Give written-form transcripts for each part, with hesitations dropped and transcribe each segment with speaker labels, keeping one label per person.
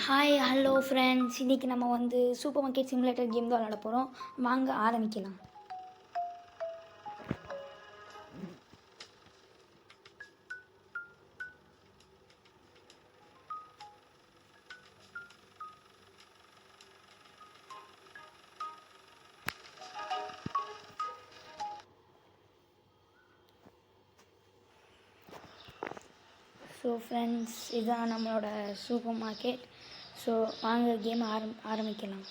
Speaker 1: Hi hello friends, இன்றைக்கி நம்ம super market simulator game தான் விளாட போகிறோம். வாங்க ஆரம்பிக்கலாம். ஸோ ஃப்ரெண்ட்ஸ், இதுதான் நம்மளோட சூப்பர் மார்க்கெட். ஸோ வாங்க கேம் ஆரம்பிக்கலாம்.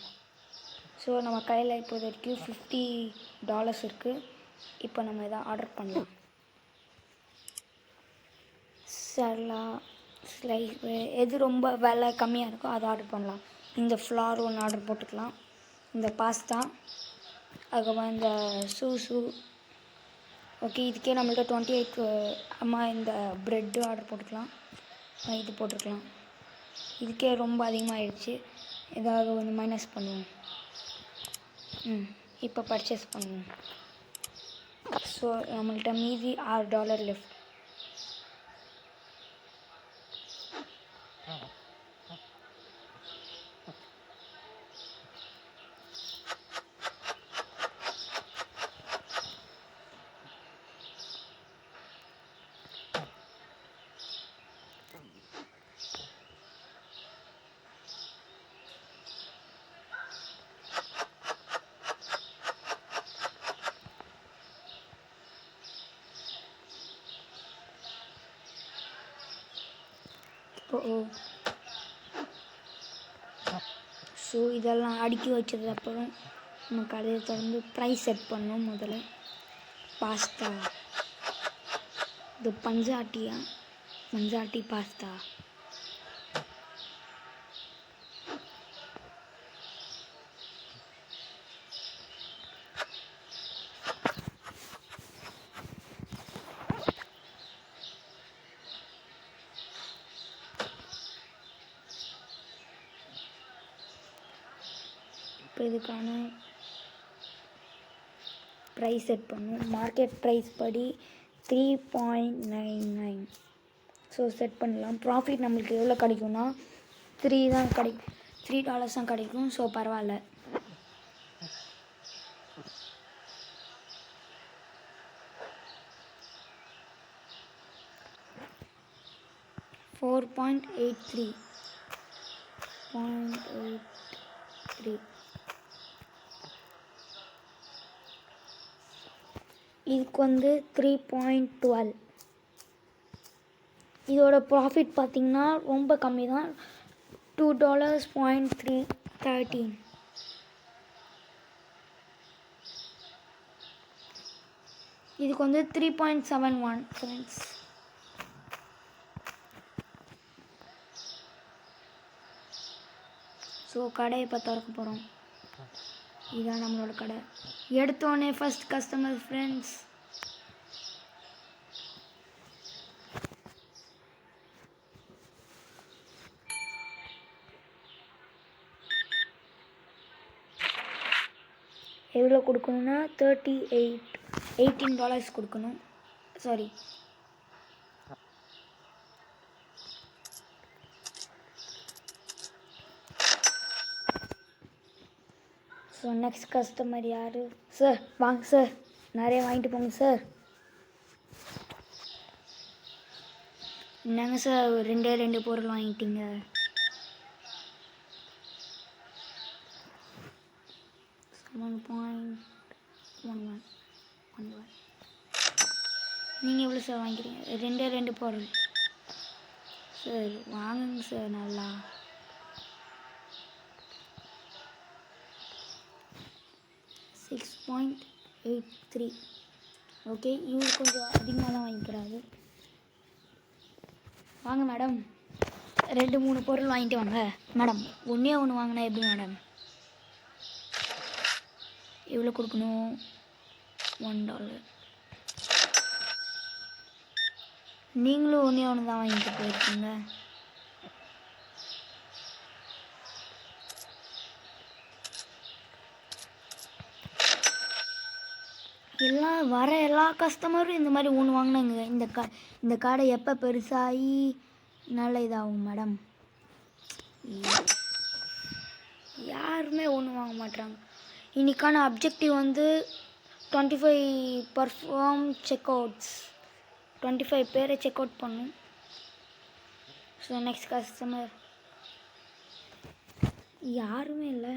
Speaker 1: ஸோ நம்ம கையில் இப்போது வரைக்கும் $50 இருக்குது. இப்போ நம்ம இதை ஆர்டர் பண்ணலாம். சரலா ஸ்லைஸ் எது ரொம்ப விலை கம்மியாக இருக்கோ அதை ஆர்டர் பண்ணலாம். இந்த ஃப்ளார் ஒன்று ஆர்டர் போட்டுக்கலாம். இந்த பாஸ்தா, அதுக்கப்புறம் இந்த சூ ஓகே. இதுக்கே நம்மள்ட்ட 28 இந்த ப்ரெட்டு ஆர்டர் போட்டுக்கலாம். இது போட்டுருக்கலாம். இதுக்கே ரொம்ப அதிகமாகிடுச்சு. ஏதாவது ஒன்று மைனஸ் பண்ணுவோம். இப்போ பர்ச்சேஸ் பண்ணுவோம். ஸோ நம்மள்ட்ட மீதி $6 லெஃப்ட். ஸோ இதெல்லாம் அடுக்கி வச்சதுக்கப்புறம் நம்ம கடையை தொடர்ந்து ப்ரைஸ் செட் பண்ணோம். முதல்ல பாஸ்தா, இது பஞ்சாட்டி பாஸ்தா. இப்போ இதுக்கான ப்ரைஸ் செட் பண்ணும். மார்க்கெட் ப்ரைஸ் படி 3.99. ஸோ செட் பண்ணலாம். ப்ராஃபிட் நம்மளுக்கு எவ்வளோ கிடைக்கும்னா $3 தான் கிடைக்கும். ஸோ பரவாயில்ல. $4.83. இதுக்கு 3.12. இதோட ப்ராஃபிட் பார்த்திங்கன்னா ரொம்ப கம்மி தான், $2.13. இதுக்கு 3.71 ஃப்ரெண்ட்ஸ். ஸோ கடையை இப்போ திறக்க போகிறோம். இதுதான் நம்மளோட கடை. எடுத்தோடனே ஃபர்ஸ்ட் கஸ்டமர் ஃப்ரெண்ட்ஸ். எவ்வளோ கொடுக்கணுன்னா $18 கொடுக்கணும். சாரி, ஸோ நெக்ஸ்ட் கஸ்டமர் யார்? சார் வாங்க சார், நிறைய வாங்கிட்டு போங்க சார். என்னங்க சார், ரெண்டு பொருள் வாங்கிட்டீங்க. நீங்கள் எவ்வளோ சார் வாங்கிக்கிறீங்க? ரெண்டு பொருள் சார். வாங்குங்க சார். நல்லா $6.83. ஓகே, இவரு கொஞ்சம் அதிகமாக தான் வாங்கிக்கிறாரு. வாங்க மேடம், 2-3 பொருள் வாங்கிட்டு வாங்க மேடம். ஒன்றே ஒன்று வாங்கினா எப்படி மேடம்? எவ்வளோ கொடுக்கணும்? $1. நீங்களும் ஒன்றே ஒன்று தான் வாங்கிட்டு போயிருக்கீங்க. எல்லா கஸ்டமரும் இந்த மாதிரி ஒன்று வாங்கினாங்க. இந்த கடை எப்போ பெருசாகி நல்ல இதாகும் மேடம். யாருமே ஒன்றும் வாங்க மாட்டாங்க. இன்றைக்கான அப்ஜெக்டிவ் வந்து 25 பர்ஃபார்ம் செக் அவுட்ஸ், 25 பேரை செக் அவுட் பண்ணும். ஸோ நெக்ஸ்ட் கஸ்டமர் யாருமே இல்லை.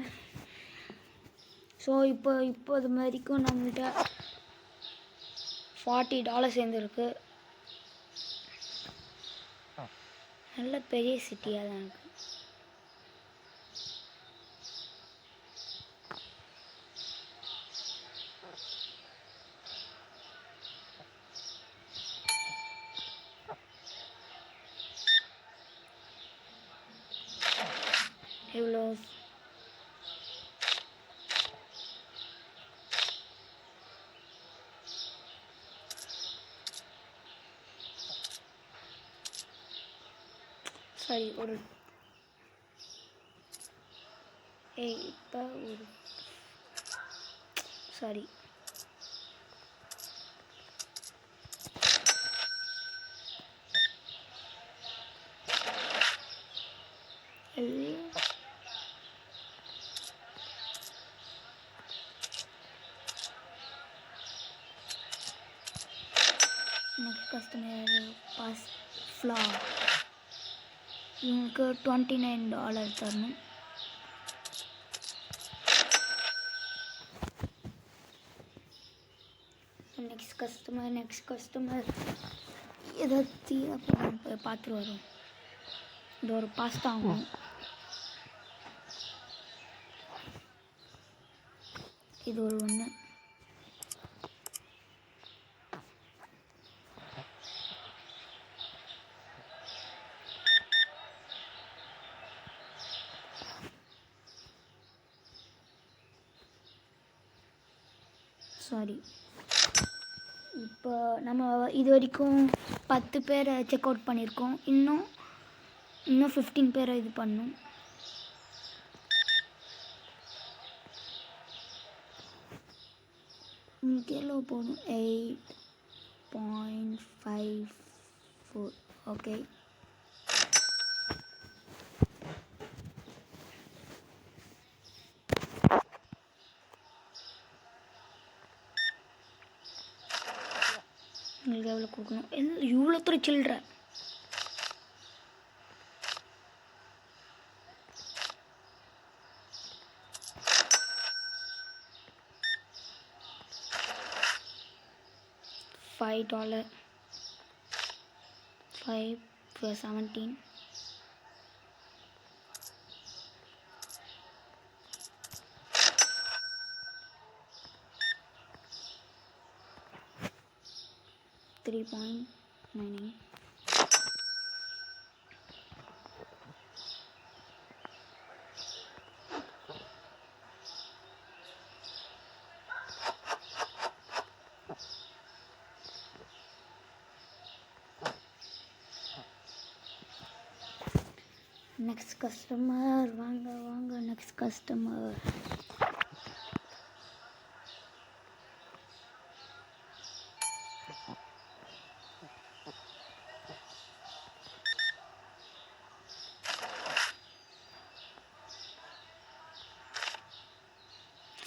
Speaker 1: ஸோ இப்போது வரைக்கும் நம்மகிட்ட $40 சேர்ந்துருக்கு. நல்ல பெரிய சிட்டியாக தான் இருக்குது. எவ்வளோ சாரி ஒரு இப்போ ஒரு சாரி நெக்ஸ்ட் கஸ்டமர் பாஸ் ஃப்ளார். இவங்களுக்கு $29 தரணும். நெக்ஸ்ட் கஸ்டமர் ஏதோ தீரப்படம் போய் பார்த்துட்டு வரும். இந்த ஒரு பாஸ்தா ஆகும். இது ஒரு ஒன்று. சாரி இப்போ நம்ம இது வரைக்கும் 10 பேரை செக் அவுட் பண்ணியிருக்கோம். இன்னும் 15 பேரை இது பண்ணணும். எவ்வளோ போகணும்? 8.54. ஓகே. உங்களுக்கு எவ்வளோ கொடுக்கணும்? இவ்வளோ தூர சில்லற $5. 5 for 17. $3.99. நெக்ஸ்ட் கஸ்டமர் வாங்க நெக்ஸ்ட் கஸ்டமர்.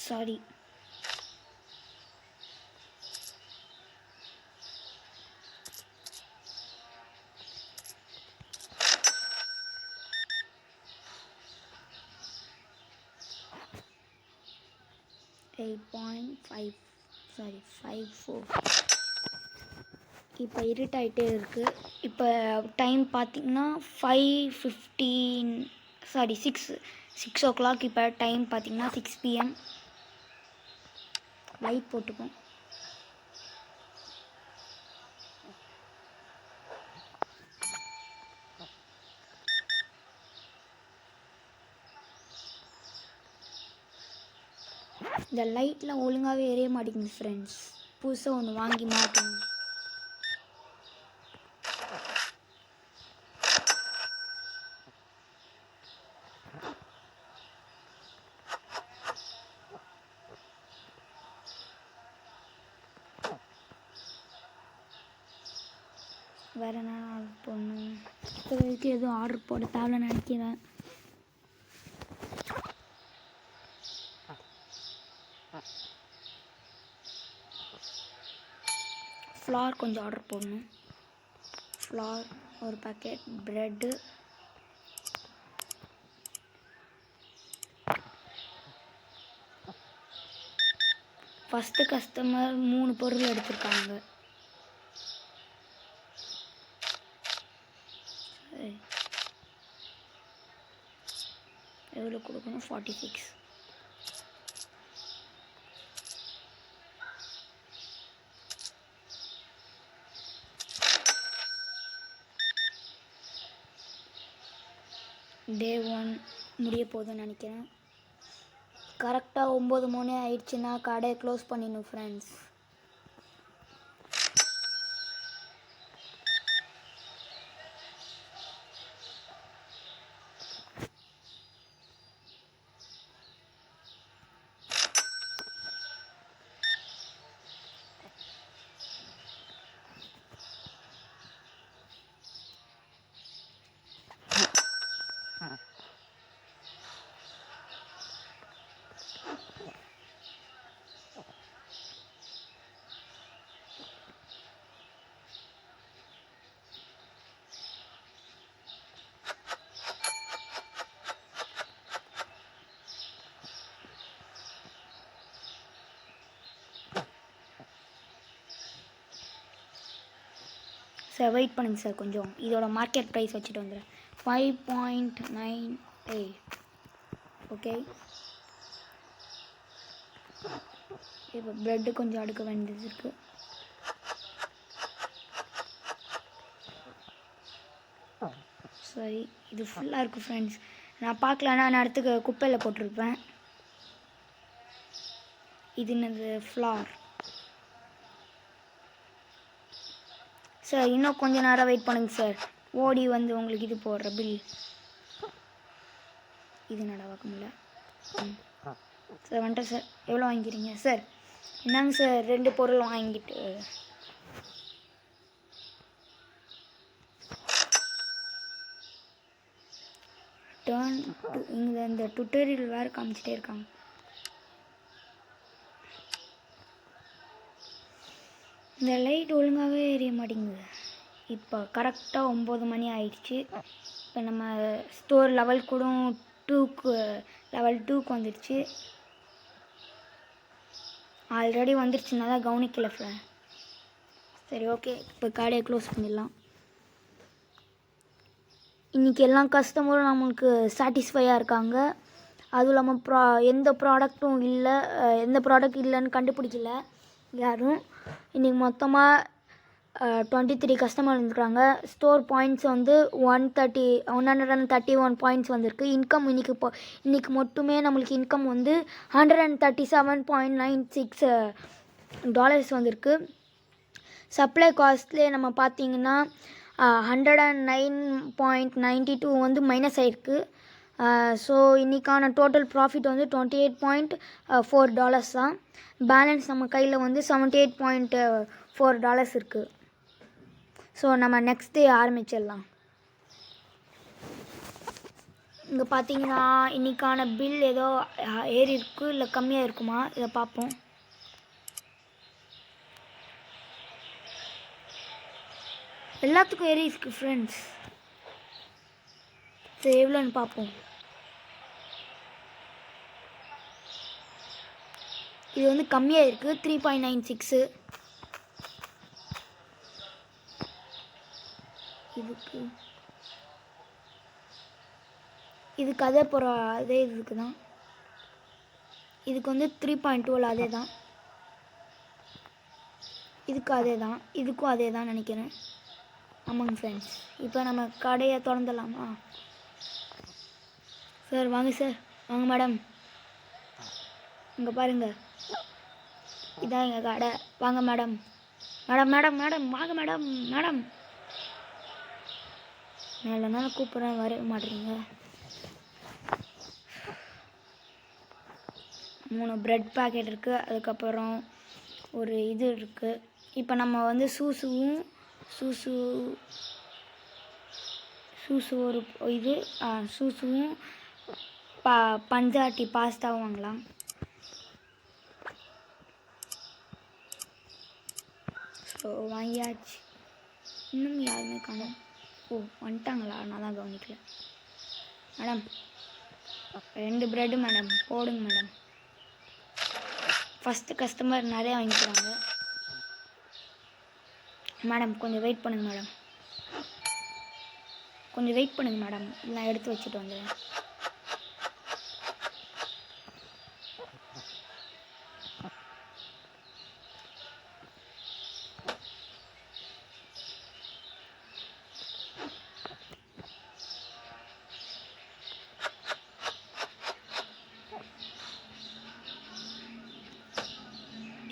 Speaker 1: சாரி $8.54. இப்போ இருட்டாயிட்டே இருக்குது. இப்போ டைம் பார்த்திங்கன்னா 5:15 சாரி 6 o'clock. இப்போ டைம் பார்த்திங்கன்னா 6 PM. லைட் போட்டுப்போம். இந்த லைட்லாம் ஒழுங்காகவே எரிய மாட்டேங்குது ஃப்ரெண்ட்ஸ். புதுசாக ஒன்று வாங்கி மாட்டோம். வேறு என்ன ஆர்டர் பண்ணணும்? இப்போதைக்கு எதுவும் ஆர்டர் போட தேவைன்னு நினைக்கிறேன். ஃப்ளார் கொஞ்சம் ஆர்டர் போடணும். ஃப்ளார் ஒரு பேக்கெட், ப்ரெட்டு, ஃபஸ்ட்டு கஸ்டமர் 3 பொருள் எடுத்திருக்காங்க. எவ்வளோ கொடுக்கணும்? 46. டே 1 முடிய போகுதுன்னு நினைக்கிறேன். கரெக்டாக 9 மணி ஆயிடுச்சுன்னா கடையை க்ளோஸ் பண்ணிடணும் ஃப்ரெண்ட்ஸ். சார் வெயிட் பண்ணுங்கள் சார், கொஞ்சம் இதோட மார்க்கெட் ப்ரைஸ் வச்சுட்டு வந்துடுறேன். 5.98. ஓகே, இப்போ ப்ரெட்டு கொஞ்சம் அடுக்க வேண்டியது இருக்குது. சரி, இது ஃபுல்லாக இருக்குது ஃப்ரெண்ட்ஸ். நான் பார்க்கலன்னா நான் அடுத்து குப்பையில் போட்டிருப்பேன். இது என்னது? ஃப்ளார். சார் இன்னும் கொஞ்சம் நேரம் வெயிட் பண்ணுங்க சார். ஓடி வந்து உங்களுக்கு இது போடுற பில். இது என்னடா பார்க்க முடியல. சார் வந்துட்டேன் சார். எவ்வளோ வாங்கிக்கிறீங்க சார்? என்னங்க சார் 2 பொருள் வாங்கிட்டு டர்ன் இங்கே இந்த டுட்டோரியல் வேறு காமிச்சிட்டே இருக்காங்க. இந்த லைட் ஒழுங்காகவே எரிய மாட்டேங்குது. இப்போ கரெக்டாக 9 மணி ஆயிடுச்சு. இப்போ நம்ம ஸ்டோர் லெவல் கூட லெவல் 2க்கு வந்துடுச்சு. ஆல்ரெடி வந்துடுச்சுன்னா தான் கவனிக்கல ஃப்ரெண்ட். சரி ஓகே, இப்போ கடையை க்ளோஸ் பண்ணிடலாம். இன்றைக்கி எல்லா கஸ்டமரும் நம்மளுக்கு சாட்டிஸ்ஃபையாக இருக்காங்க. அதுவும் இல்லாமல் எந்த ப்ராடக்ட்டும் இல்லை, எந்த ப்ராடக்ட் இல்லைன்னு கண்டுபிடிக்கல யாரும். இன்றைக்கி மொத்தமாக 23 கஸ்டமர் இருந்துருக்காங்க. ஸ்டோர் பாயிண்ட்ஸ் வந்து 131 பாயிண்ட்ஸ் வந்திருக்கு. இன்கம் இன்றைக்கி மட்டுமே நம்மளுக்கு இன்கம் வந்து $137.96 வந்திருக்கு. சப்ளை காஸ்ட்லேயே நம்ம பார்த்திங்கன்னா 109.92 வந்து மைனஸ் ஆகிருக்கு. ஸோ இன்றைக்கான டோட்டல் ப்ராஃபிட் வந்து $28.4 தான். பேலன்ஸ் நம்ம கையில் வந்து $78.4 இருக்குது. ஸோ நம்ம நெக்ஸ்ட் டே ஆரம்பிச்சிடலாம். இங்கே பார்த்தீங்கன்னா இன்றைக்கான பில் ஏதோ ஏறி இருக்குது இல்லை கம்மியாக இருக்குமா, இதை பார்ப்போம். எல்லாத்துக்கும் ஏறி இருக்கு ஃப்ரெண்ட்ஸ். சரி எவ்வளோன்னு பார்ப்போம். இது வந்து கம்மியாக இருக்குது, 3.96. இதுக்கு அதே அதே இதுக்கு தான். இதுக்கு வந்து 3.12 அதே தான். இதுக்கு அதே தான், இதுக்கும் அதே தான் நினைக்கிறேன். ஆமாங்க ஃப்ரெண்ட்ஸ், இப்போ நம்ம கடையை திறந்துடலாமா? சார் வாங்க சார், வாங்க மேடம், இங்கே பாருங்கள், இதான் எங்கள் கடை. வாங்க மேடம். மேடம் மேடம் மேடம் வாங்க மேடம். மேடம் மேலே கூப்பிட்றேன், வர மாட்டேறீங்க. 3 ப்ரெட் பேக்கெட் இருக்குது. அதுக்கப்புறம் ஒரு இது இருக்குது. இப்போ நம்ம வந்து சூசு ஒரு இது சூசுவும் பஞ்சாட்டி பாஸ்தாவும் வாங்கலாம். ஸோ வாங்கியாச்சு. இன்னும் யாருமே காணும். ஓ வந்துட்டாங்களா? நான் தான் கவனிக்கல. மேடம் 2 ப்ரெட்டு மேடம், போடுங்க மேடம். ஃபஸ்ட்டு கஸ்டமர் நிறையா வாங்கிக்கிறாங்க மேடம். கொஞ்சம் வெயிட் பண்ணுங்கள் மேடம், கொஞ்சம் வெயிட் பண்ணுங்கள் மேடம். நான் எடுத்து வச்சுட்டு வந்துடுறேன்.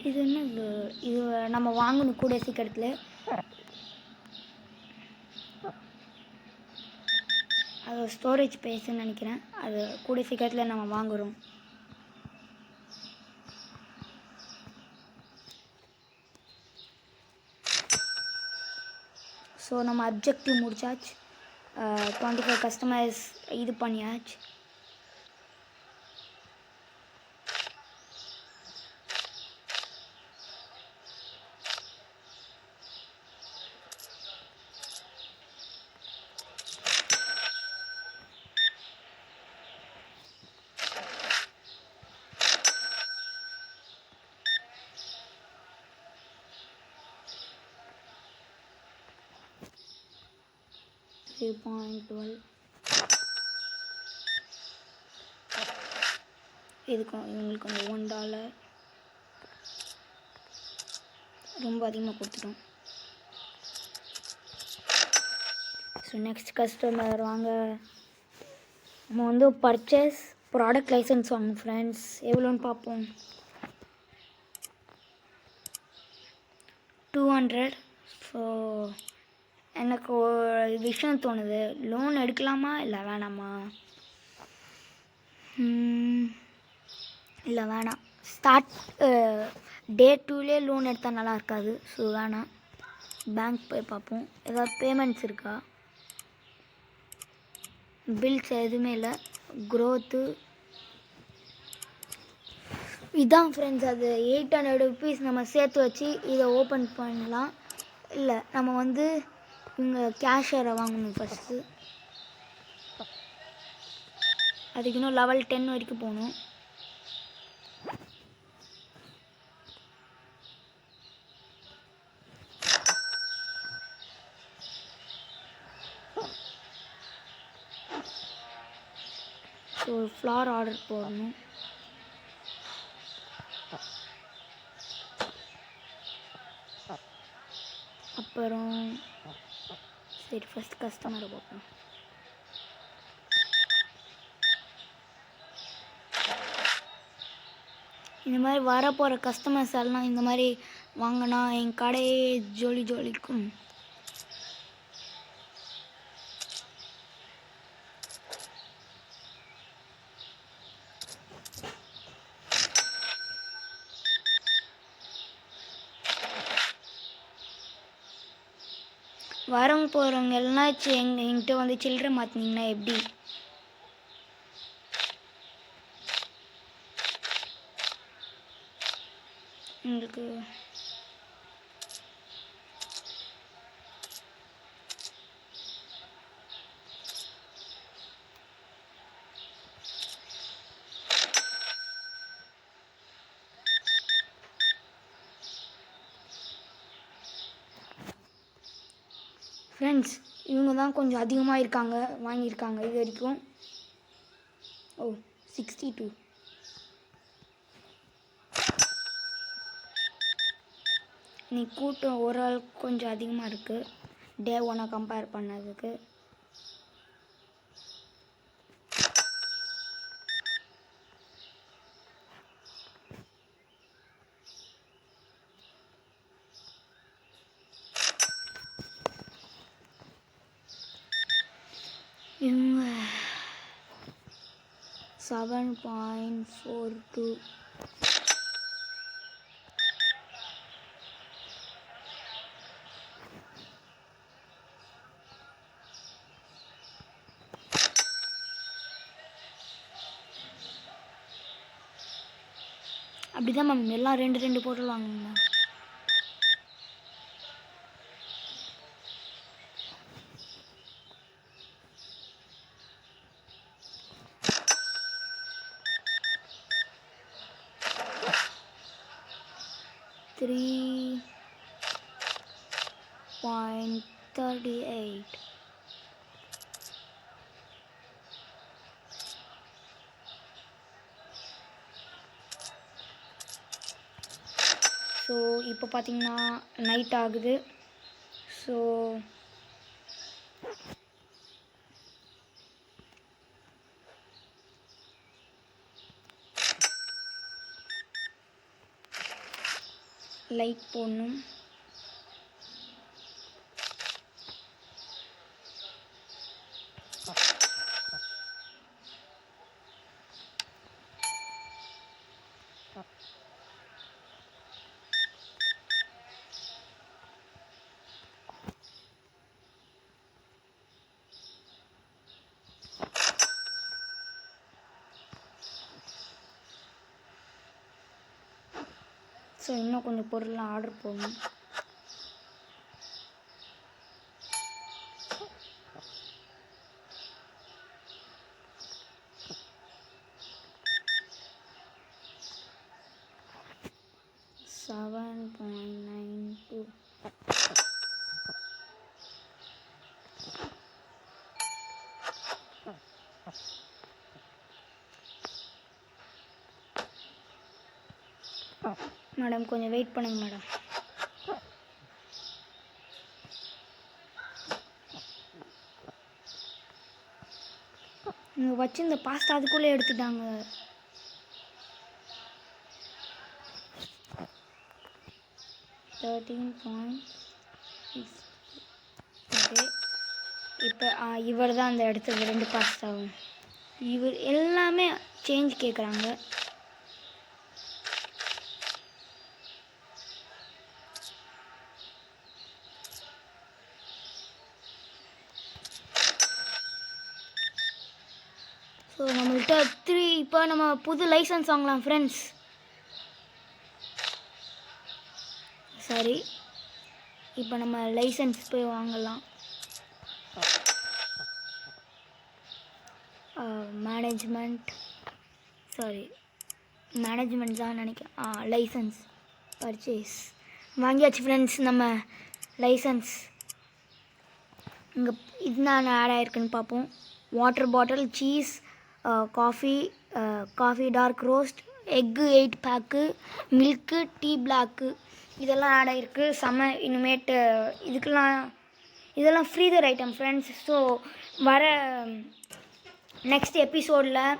Speaker 1: இது என்ன இது நம்ம வாங்கணும் கூட சீக்கிரத்தில். அது ஸ்டோரேஜ் ஸ்பேஸ்ன்னு நினைக்கிறேன். அது கூட சீக்கிரத்தில் நம்ம வாங்குகிறோம். ஸோ நம்ம அப்ஜெக்டிவ் முடிச்சாச்சு. 25 கஸ்டமர்ஸ் இது பண்ணியாச்சு. $3.12 இதுக்கு இவங்களுக்கு வந்து $1 ரொம்ப அதிகமாக கொடுத்துட்டோம். ஸோ நெக்ஸ்ட் கஸ்டமர் வாங்க. நம்ம வந்து பர்ச்சேஸ் ப்ராடக்ட் லைசன்ஸ் வாங்கணும் ஃப்ரெண்ட்ஸ். எவ்வளோன்னு பார்ப்போம். 200. ஸோ எனக்கு ஒரு விஷயம் தோணுது, லோன் எடுக்கலாமா இல்லை வேணாமா? இல்லை வேணாம். டே 2லே லோன் எடுத்தால் நல்லா இருக்காது. ஸோ வேணாம். பேங்க் போய் பார்ப்போம் ஏதாவது பேமெண்ட்ஸ் இருக்கா. பில்ஸ் எதுவுமே இல்லை. க்ரோத்து இதான் ஃப்ரெண்ட்ஸ். அது 800 ருபீஸ் நம்ம சேர்த்து வச்சு இதை ஓப்பன் பண்ணலாம். இல்லை நம்ம வந்து இங்கே கேஷரை வாங்கணும் ஃபஸ்ட்டு. அதுக்கு இன்னும் level 10 வரைக்கும் போகணும். ஸோ ஃப்ளார் ஆர்டர் போடணும். அப்புறம் சரி ஃபஸ்ட் கஸ்டமரை பார்ப்போம். இந்த மாதிரி வரப்போகிற கஸ்டமர்ஸ் எல்லாம் இந்த மாதிரி வாங்கினா என் கடையே ஜொலிக்கும். வரவங்க போகிறவங்க எல்லாம் என்கிட்ட வந்து சில்லறை மாற்றினீங்கன்னா எப்படி? உங்களுக்கு ஃப்ரெண்ட்ஸ் இவங்க தான் கொஞ்சம் அதிகமாக வாங்கியிருக்காங்க இது வரைக்கும். ஓ 62. நீ கூட்டம் ஒரு ஆள் கொஞ்சம் அதிகமாக இருக்குது டே 1 கம்பேர் பண்ணதுக்கு. இவங்க 7.42. அப்படிதான் மேம் எல்லாம் 2 பொருள் வாங்குங்க. 3.38. ஸோ இப்போ பார்த்தீங்கன்னா நைட் ஆகுது. ஸோ லைட் போடணும். ஸோ இன்னும் கொஞ்சம் பொருள்லாம் ஆர்டர் போடணும். $7.92. மேடம் கொஞ்சம் வெயிட் பண்ணுங்க மேடம். இங்கே வச்சு இந்த பாஸ்தா அதுக்குள்ளே எடுத்துட்டாங்க. ஓகே இப்போ இவர் தான் அந்த இடத்துல 2 பாஸ்தாவும். இவர் எல்லாமே சேஞ்ச் கேட்குறாங்க. ஸோ நம்மள்கிட்ட 3 இப்போ நம்ம புது லைசன்ஸ் வாங்கலாம் ஃப்ரெண்ட்ஸ். சரி இப்போ நம்ம லைசன்ஸ் போய் வாங்கலாம். மேனேஜ்மெண்ட் தான் நினைக்கிறேன். லைசன்ஸ் பர்ச்சேஸ் வாங்கியாச்சு ஃப்ரெண்ட்ஸ். நம்ம லைசன்ஸ் இங்கே இதுதான் ஆட் ஆகிருக்குன்னு பார்ப்போம். Water bottle, cheese, coffee dark roast, egg 8 pack, milk, tea black இதெல்லாம் ஆட் ஆகிருக்கு. இனிமேட்டு இதெல்லாம் ஃப்ரீசர் ஐட்டம் ஃப்ரெண்ட்ஸ். ஸோ வர நெக்ஸ்ட் எபிசோடில்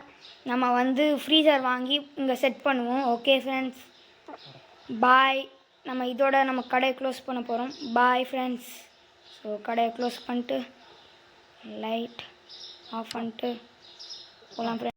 Speaker 1: நம்ம வந்து ஃப்ரீசர் வாங்கி இங்கே செட் பண்ணுவோம். Okay friends, bye. நம்ம இதோட நம்ம கடையை க்ளோஸ் பண்ண போகிறோம். Bye friends. ஸோ கடையை க்ளோஸ் பண்ணிட்டு லைட் ஆஃப் பண்ணிட்டு போகலாம் ஃப்ரெண்ட்ஸ்.